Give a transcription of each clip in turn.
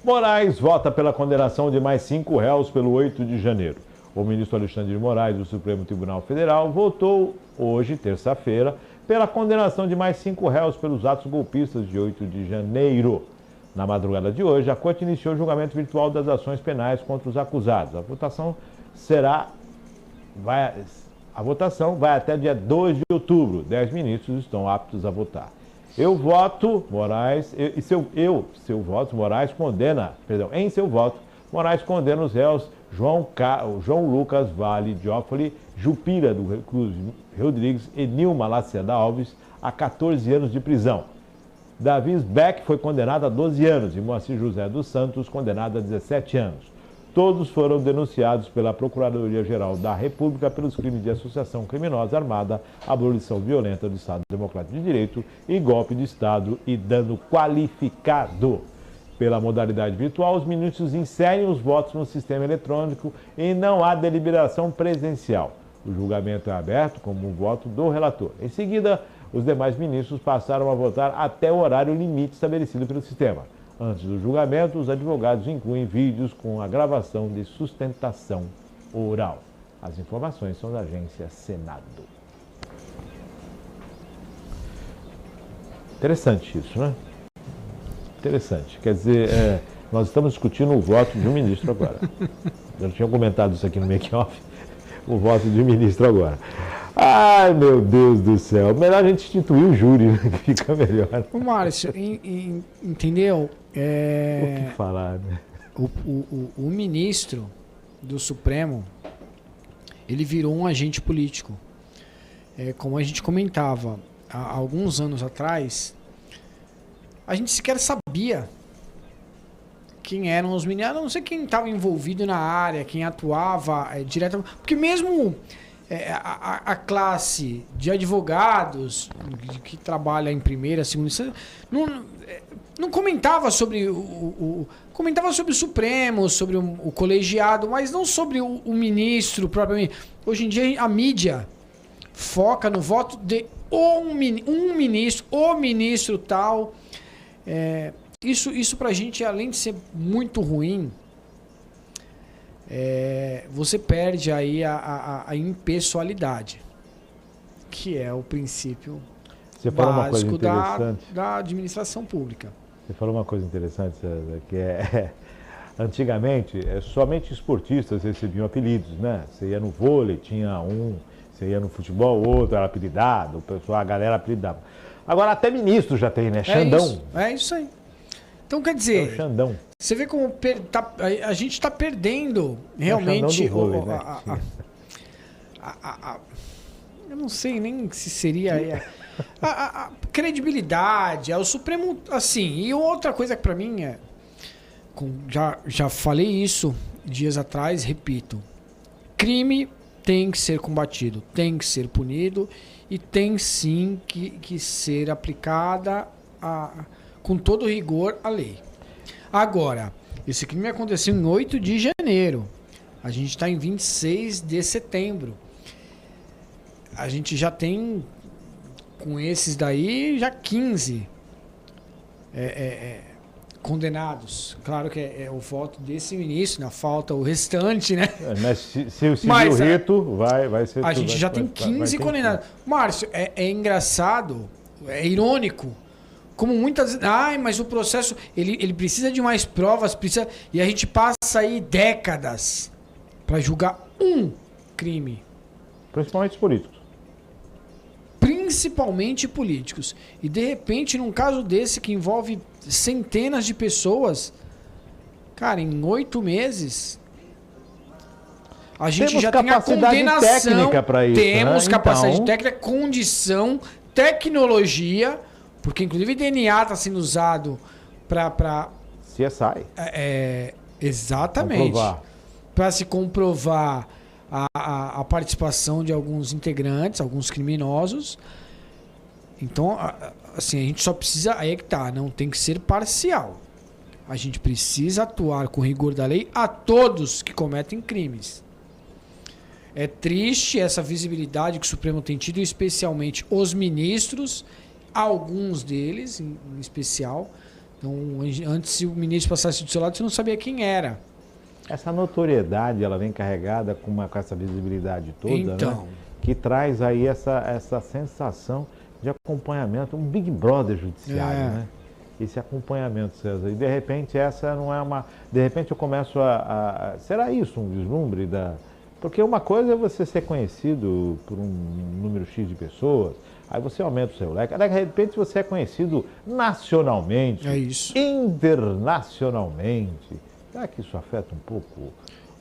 Moraes vota pela condenação de mais 5 réus pelo 8 de janeiro. O ministro Alexandre de Moraes, do Supremo Tribunal Federal, votou hoje, terça-feira, pela condenação de mais 5 réus pelos atos golpistas de 8 de janeiro. Na madrugada de hoje, a Corte iniciou o julgamento virtual das ações penais contra os acusados. A votação vai até dia 2 de outubro. 10 ministros estão aptos a votar. Em seu voto, Moraes condena os réus João Lucas Vale Diófoli, Jupira do Cruz Rodrigues e Nilma Lacerda Alves a 14 anos de prisão. Davi Beck foi condenado a 12 anos e Moacir José dos Santos condenado a 17 anos. Todos foram denunciados pela Procuradoria-Geral da República pelos crimes de associação criminosa armada, abolição violenta do Estado Democrático de Direito e golpe de Estado e dano qualificado. Pela modalidade virtual, os ministros inserem os votos no sistema eletrônico e não há deliberação presencial. O julgamento é aberto como um voto do relator. Em seguida, os demais ministros passaram a votar até o horário limite estabelecido pelo sistema. Antes do julgamento, os advogados incluem vídeos com a gravação de sustentação oral. As informações são da agência Senado. Interessante isso, né? Interessante. Quer dizer, nós estamos discutindo o voto de um ministro agora. Eu tinha comentado isso aqui no make-off, o voto de um ministro agora. Ai, meu Deus do céu. Melhor a gente instituir o júri, né, que fica melhor. Ô, Márcio, entendeu? O que falar, né? O ministro do Supremo, ele virou um agente político. Como a gente comentava há alguns anos atrás, a gente sequer sabia quem eram os ministros. Eu não sei quem estava envolvido na área, quem atuava diretamente. Porque mesmo a classe de advogados que trabalha em primeira, segunda instância, não comentava sobre comentava sobre o Supremo, sobre o colegiado, mas não sobre o ministro propriamente. Hoje em dia a mídia foca no voto de um ministro, o ministro tal. Isso pra gente, além de ser muito ruim, você perde aí a impessoalidade, que é o princípio básico da administração pública. Você falou uma coisa interessante, César, que antigamente somente esportistas recebiam apelidos, né? Você ia no vôlei, tinha um, você ia no futebol, outro era apelidado, a galera apelidava. Agora até ministro já tem, né? Xandão. É isso aí. Então, quer dizer, Xandão. Você vê como a gente está perdendo realmente vôlei, né? eu não sei nem se seria a credibilidade, o Supremo, assim. E outra coisa que para mim já falei isso dias atrás, repito, crime tem que ser combatido, tem que ser punido e tem sim que ser aplicada com todo rigor a lei. Agora, esse crime aconteceu em 8 de janeiro. A gente está em 26 de setembro. A gente já tem, com esses daí, já 15 condenados. Claro que é o voto desse ministro, né? Falta o restante, né? Mas se o civil rito, vai ser... A gente já tem 15 condenados. Márcio, é engraçado, é irônico, como muitas vezes... mas o processo, ele precisa de mais provas, e a gente passa aí décadas para julgar um crime. Principalmente os políticos. Principalmente políticos. E de repente, num caso desse que envolve centenas de pessoas, cara, em 8 meses, a gente já tem a condenação. Técnica para isso, temos né? capacidade técnica, condição, tecnologia, porque inclusive DNA está sendo usado para CSI. Exatamente. Para se comprovar a participação de alguns integrantes, alguns criminosos. Então, assim, a gente só precisa... Aí é que tá, não tem que ser parcial. A gente precisa atuar com rigor da lei a todos que cometem crimes. É triste essa visibilidade que o Supremo tem tido, especialmente os ministros, alguns deles, em especial, Então, antes, se o ministro passasse do seu lado, você não sabia quem era. Essa notoriedade, ela vem carregada com essa visibilidade toda, Então, né? Que traz aí essa sensação de acompanhamento, um Big Brother judiciário, né? Esse acompanhamento, César. E de repente essa não é uma... De repente eu começo será isso um vislumbre da... Porque uma coisa é você ser conhecido por um número X de pessoas, aí você aumenta o seu leque, de repente você é conhecido nacionalmente, internacionalmente. Será que isso afeta um pouco?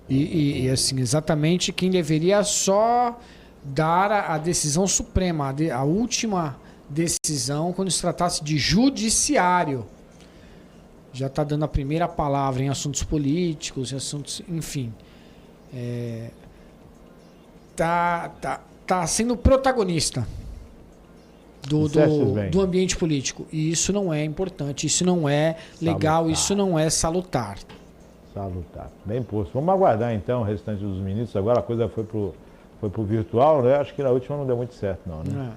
E assim, exatamente quem deveria só dar a decisão suprema, a última decisão quando se tratasse de judiciário. Já está dando a primeira palavra em assuntos políticos, em assuntos, enfim. Tá sendo protagonista do ambiente político. E isso não é importante, isso não é legal, isso não é salutar. Salutar. Bem posto. Vamos aguardar então o restante dos ministros. Agora a coisa foi pro virtual, né? Acho que na última não deu muito certo, não, né?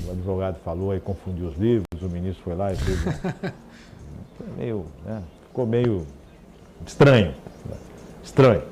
O advogado falou aí, confundiu os livros, o ministro foi lá e fez ficou meio estranho. Estranho.